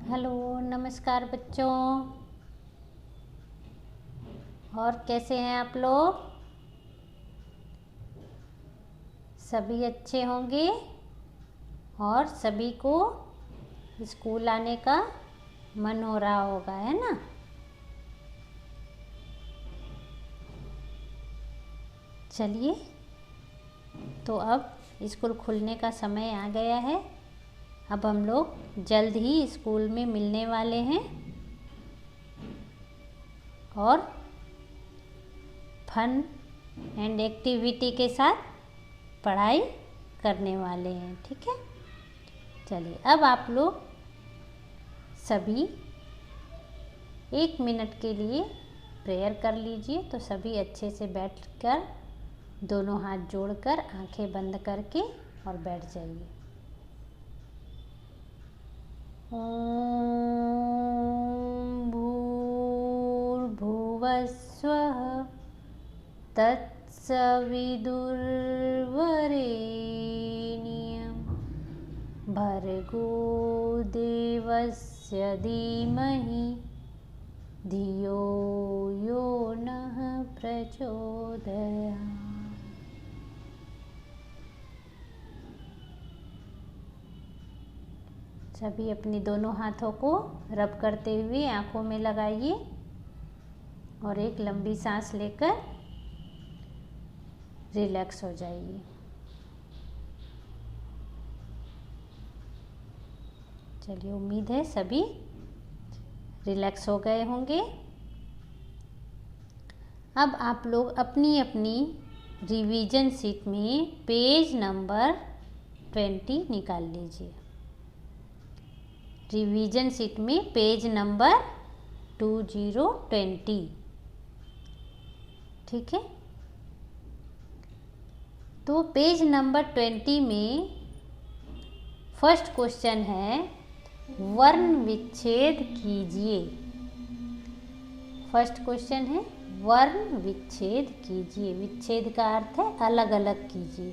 Hello, नमस्कार बच्चों। और कैसे हैं आप लोग? सभी अच्छे होंगे और सभी को स्कूल आने का मन हो रहा होगा, है ना? चलिए, तो अब स्कूल खुलने का समय आ गया है। अब हम लोग जल्द ही स्कूल में मिलने वाले हैं और फन एंड एक्टिविटी के साथ पढ़ाई करने वाले हैं, ठीक है? चलिए, अब आप लोग सभी 1 मिनट के लिए प्रेयर कर लीजिए। तो सभी अच्छे से बैठकर दोनों हाथ जोड़कर आंखें बंद करके और बैठ जाइए। ओम भूर्भुवस्वः तत्सवितुर्वरेण्यं भर्गो देवस्य धीमहि धियो यो नः प्रचोदयात्। सभी अपनी दोनों हाथों को रब करते हुए आंखों में लगाइए और एक लंबी सांस लेकर रिलैक्स हो जाइए। चलिए, उम्मीद है सभी रिलैक्स हो गए होंगे। अब आप लोग अपनी अपनी रिवीजन शीट में पेज नंबर 20 निकाल लीजिए। रिवीजन शीट में पेज नंबर 2020, ठीक है? तो पेज नंबर 20 में फर्स्ट क्वेश्चन है, वर्ण विच्छेद कीजिए। फर्स्ट क्वेश्चन है, वर्ण विच्छेद कीजिए। विच्छेद का अर्थ है अलग अलग कीजिए।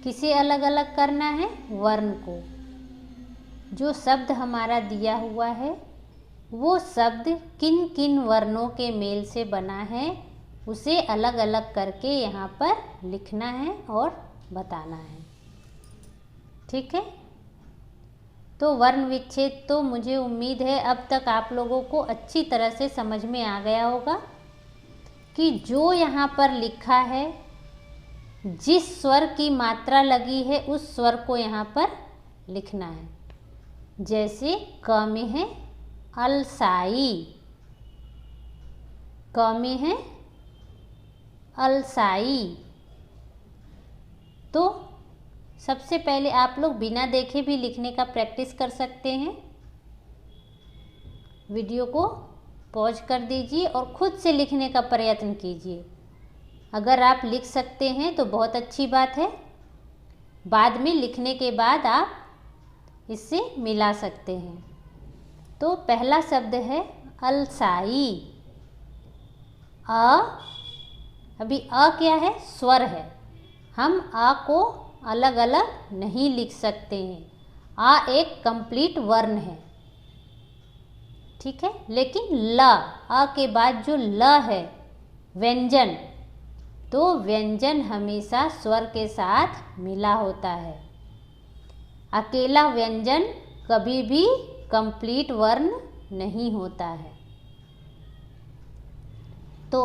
किसे अलग अलग करना है? वर्ण को। जो शब्द हमारा दिया हुआ है वो शब्द किन किन वर्णों के मेल से बना है उसे अलग अलग करके यहाँ पर लिखना है और बताना है, ठीक है? तो वर्ण विच्छेद तो मुझे उम्मीद है अब तक आप लोगों को अच्छी तरह से समझ में आ गया होगा कि जो यहाँ पर लिखा है, जिस स्वर की मात्रा लगी है उस स्वर को यहाँ पर लिखना है। जैसे क में है अलसाई, क में है अलसाई। तो सबसे पहले आप लोग बिना देखे भी लिखने का प्रैक्टिस कर सकते हैं। वीडियो को पॉज कर दीजिए और खुद से लिखने का प्रयत्न कीजिए। अगर आप लिख सकते हैं तो बहुत अच्छी बात है। बाद में लिखने के बाद आप इससे मिला सकते हैं। तो पहला शब्द है अलसाई। अभी क्या है? स्वर है। हम आ को अलग अलग नहीं लिख सकते हैं। एक कंप्लीट वर्ण है, ठीक है? लेकिन ल, के बाद जो ल है व्यंजन, तो व्यंजन हमेशा स्वर के साथ मिला होता है। अकेला व्यंजन कभी भी कंप्लीट वर्ण नहीं होता है। तो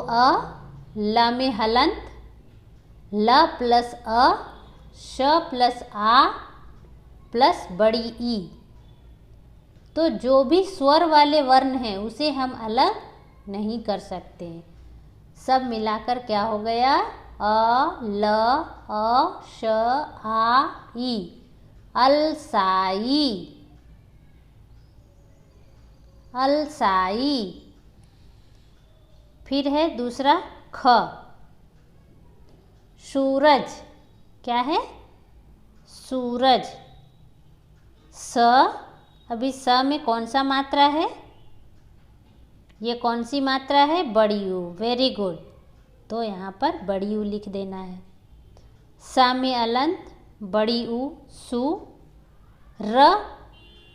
ल में हलंत, ल प्लस श प्लस आ प्लस बड़ी ई। तो जो भी स्वर वाले वर्ण हैं उसे हम अलग नहीं कर सकते। सब मिलाकर क्या हो गया? ल श आ ई, अलसाई, अलसाई। फिर है दूसरा ख, सूरज। क्या है? सूरज। स, अभी स में कौन सा मात्रा है? ये कौन सी मात्रा है? बड़ी यू। Very good. तो यहाँ पर बड़ी यू लिख देना है। स में अलंत, बड़ी ऊ, सु। र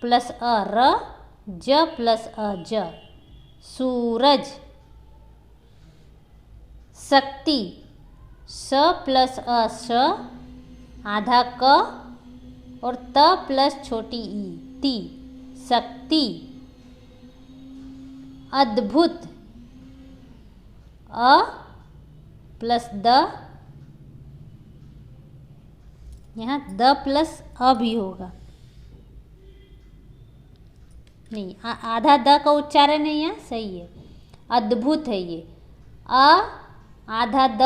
प्लस र, ज प्लस अ ज, सूरज। शक्ति, स प्लस अ श, आधा क और त प्लस छोटी ई, ती, शक्ति। अद्भुत, अ प्लस द, यहाँ द प्लस अ भी होगा, नहीं आधा द का उच्चारण है यहाँ सही है, अद्भुत है ये। अ आधा द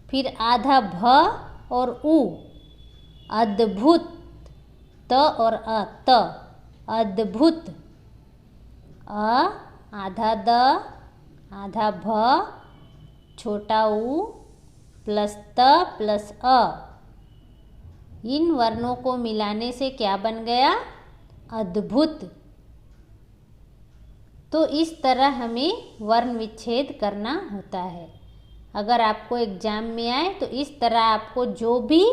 फिर आधा भ और उ, अद्भुत, त और अ, त, अद्भुत। अ आधा द आधा भ छोटा उ प्लस त प्लस अ, इन वर्णों को मिलाने से क्या बन गया? अद्भुत। तो इस तरह हमें वर्ण विच्छेद करना होता है। अगर आपको एग्जाम में आए तो इस तरह आपको जो भी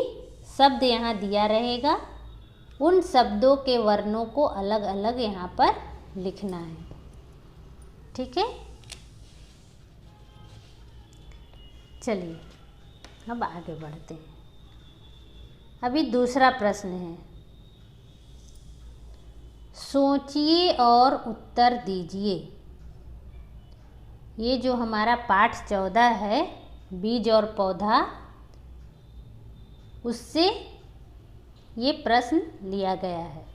शब्द यहाँ दिया रहेगा उन शब्दों के वर्णों को अलग अलग यहाँ पर लिखना है। ठीक है, चलिए अब आगे बढ़ते हैं। अभी दूसरा प्रश्न है, सोचिए और उत्तर दीजिए। ये जो हमारा पाठ 14 है बीज और पौधा, उससे ये प्रश्न लिया गया है।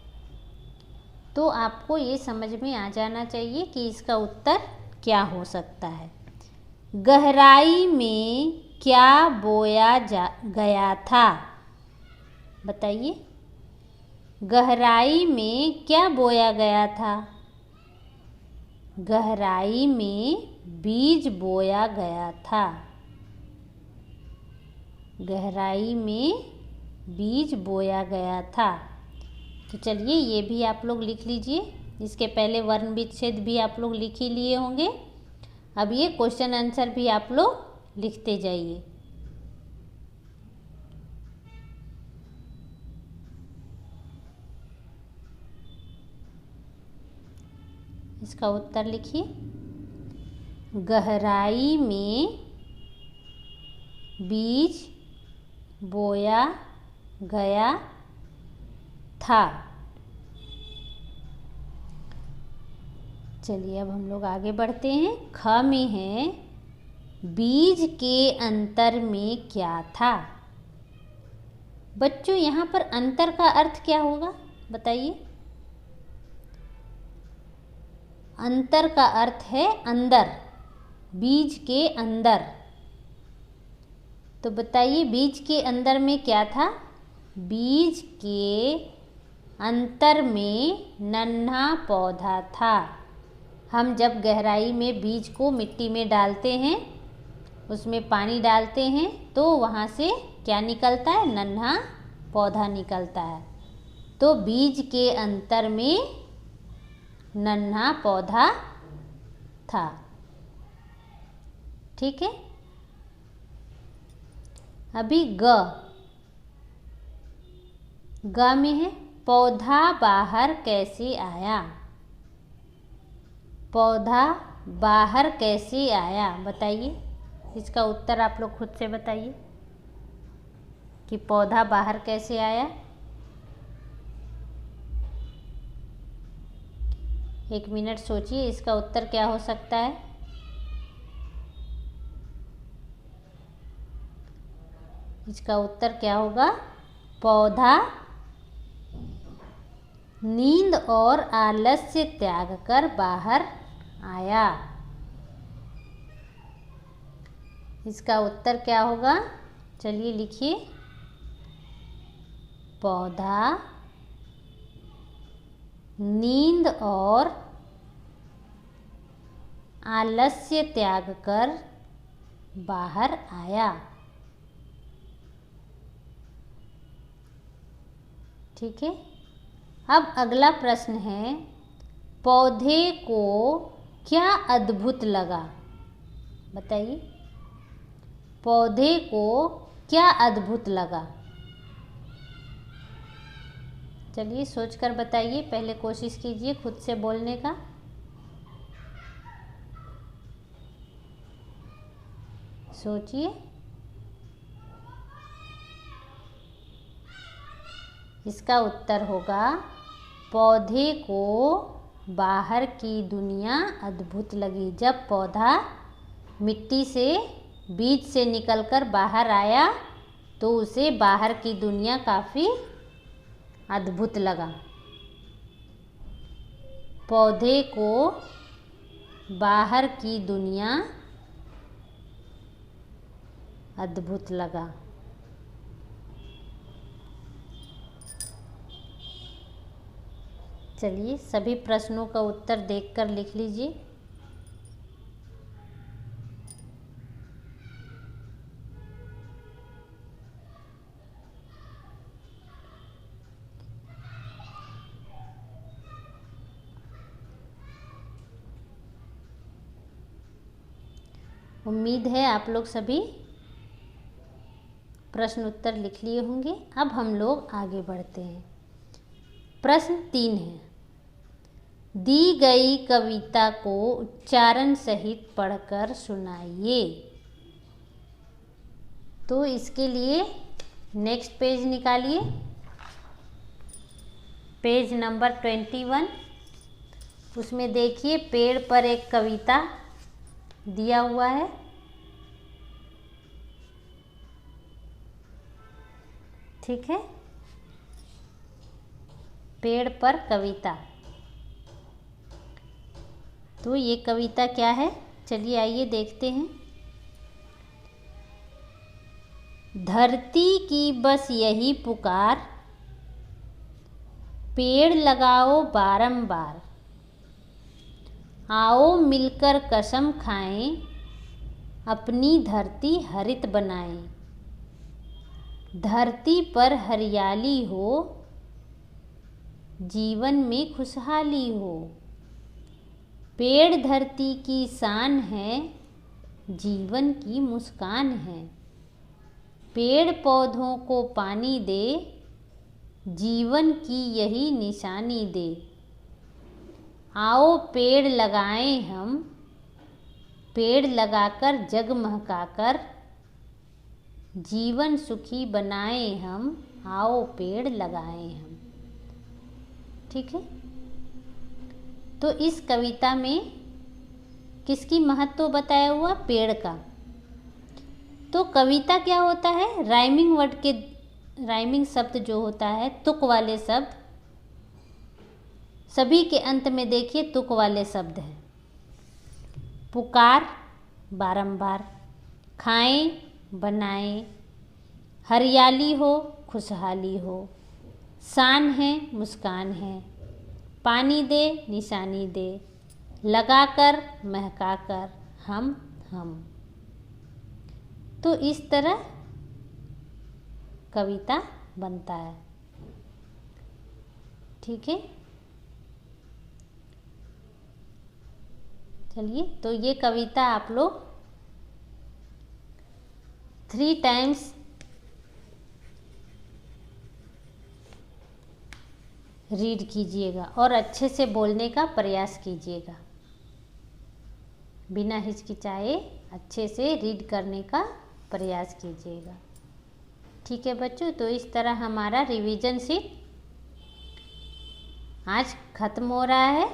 तो आपको ये समझ में आ जाना चाहिए कि इसका उत्तर क्या हो सकता है। गहराई में क्या बोया गया था? बताइए, गहराई में क्या बोया गया था? गहराई में बीज बोया गया था। गहराई में बीज बोया गया था। तो चलिए ये भी आप लोग लिख लीजिए। इसके पहले वर्ण विच्छेद भी आप लोग लिख ही लिए होंगे। अब ये क्वेश्चन आंसर भी आप लोग लिखते जाइए। इसका उत्तर लिखिए। गहराई में बीज बोया गया था। चलिए अब हम लोग आगे बढ़ते हैं। ख में है, बीज के अंतर में क्या था? बच्चों यहाँ पर अंतर का अर्थ क्या होगा बताइए? अंतर का अर्थ है अंदर, बीज के अंदर। तो बताइए बीज के अंदर में क्या था? बीज के अंतर में नन्हा पौधा था। हम जब गहराई में बीज को मिट्टी में डालते हैं, उसमें पानी डालते हैं, तो वहाँ से क्या निकलता है? नन्हा पौधा निकलता है। तो बीज के अंतर में नन्हा पौधा था। ठीक है, अभी ग में है, पौधा बाहर कैसे आया? पौधा बाहर कैसे आया? बताइए, इसका उत्तर आप लोग खुद से बताइए कि पौधा बाहर कैसे आया। एक मिनट सोचिए, इसका उत्तर क्या हो सकता है? इसका उत्तर क्या होगा? पौधा नींद और आलस्य त्याग कर बाहर आया। इसका उत्तर क्या होगा? चलिए लिखिए। पौधा नींद और आलस्य त्याग कर बाहर आया। ठीक है, अब अगला प्रश्न है, पौधे को क्या अद्भुत लगा? बताइए, पौधे को क्या अद्भुत लगा? चलिए सोचकर बताइए, पहले कोशिश कीजिए खुद से बोलने का। सोचिए। इसका उत्तर होगा पौधे को बाहर की दुनिया अद्भुत लगी। जब पौधा मिट्टी से बीज से निकलकर बाहर आया तो उसे बाहर की दुनिया काफ़ी अद्भुत लगा। पौधे को बाहर की दुनिया अद्भुत लगा। चलिए सभी प्रश्नों का उत्तर देखकर लिख लीजिए। उम्मीद है आप लोग सभी प्रश्न उत्तर लिख लिए होंगे। अब हम लोग आगे बढ़ते हैं। प्रश्न 3 है, दी गई कविता को उच्चारण सहित पढ़कर सुनाइए। तो इसके लिए नेक्स्ट पेज निकालिए, पेज नंबर 21। उसमें देखिए पेड़ पर एक कविता दिया हुआ है। ठीक है, पेड़ पर कविता। तो ये कविता क्या है, चलिए आइए देखते हैं। धरती की बस यही पुकार, पेड़ लगाओ बारंबार, आओ मिलकर कसम खाएं, अपनी धरती हरित बनाएं। धरती पर हरियाली हो, जीवन में खुशहाली हो। पेड़ धरती की शान है, जीवन की मुस्कान है। पेड़ पौधों को पानी दे, जीवन की यही निशानी दे। आओ पेड़ लगाएं हम, पेड़ लगाकर जग महकाकर, जीवन सुखी बनाएं हम, आओ पेड़ लगाएं हम। ठीक है, तो इस कविता में किसकी महत्व बताया हुआ, पेड़ का। तो कविता क्या होता है, राइमिंग वर्ड के, राइमिंग शब्द जो होता है, तुक वाले शब्द, सभी के अंत में देखिए तुक वाले शब्द हैं। पुकार बारंबार, खाएं बनाएं, हरियाली हो खुशहाली हो, शान है मुस्कान है, पानी दे निशानी दे, लगाकर महकाकर, हम। तो इस तरह कविता बनता है। ठीक है, चलिए तो ये कविता आप लोग 3 टाइम्स रीड कीजिएगा और अच्छे से बोलने का प्रयास कीजिएगा। बिना हिचकिचाए अच्छे से रीड करने का प्रयास कीजिएगा। ठीक है बच्चों, तो इस तरह हमारा रिवीजन शीट आज खत्म हो रहा है।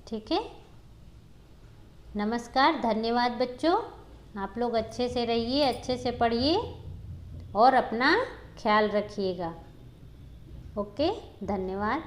ठीक है, नमस्कार, धन्यवाद बच्चों। आप लोग अच्छे से रहिए, अच्छे से पढ़िए और अपना ख्याल रखिएगा। ओके, धन्यवाद।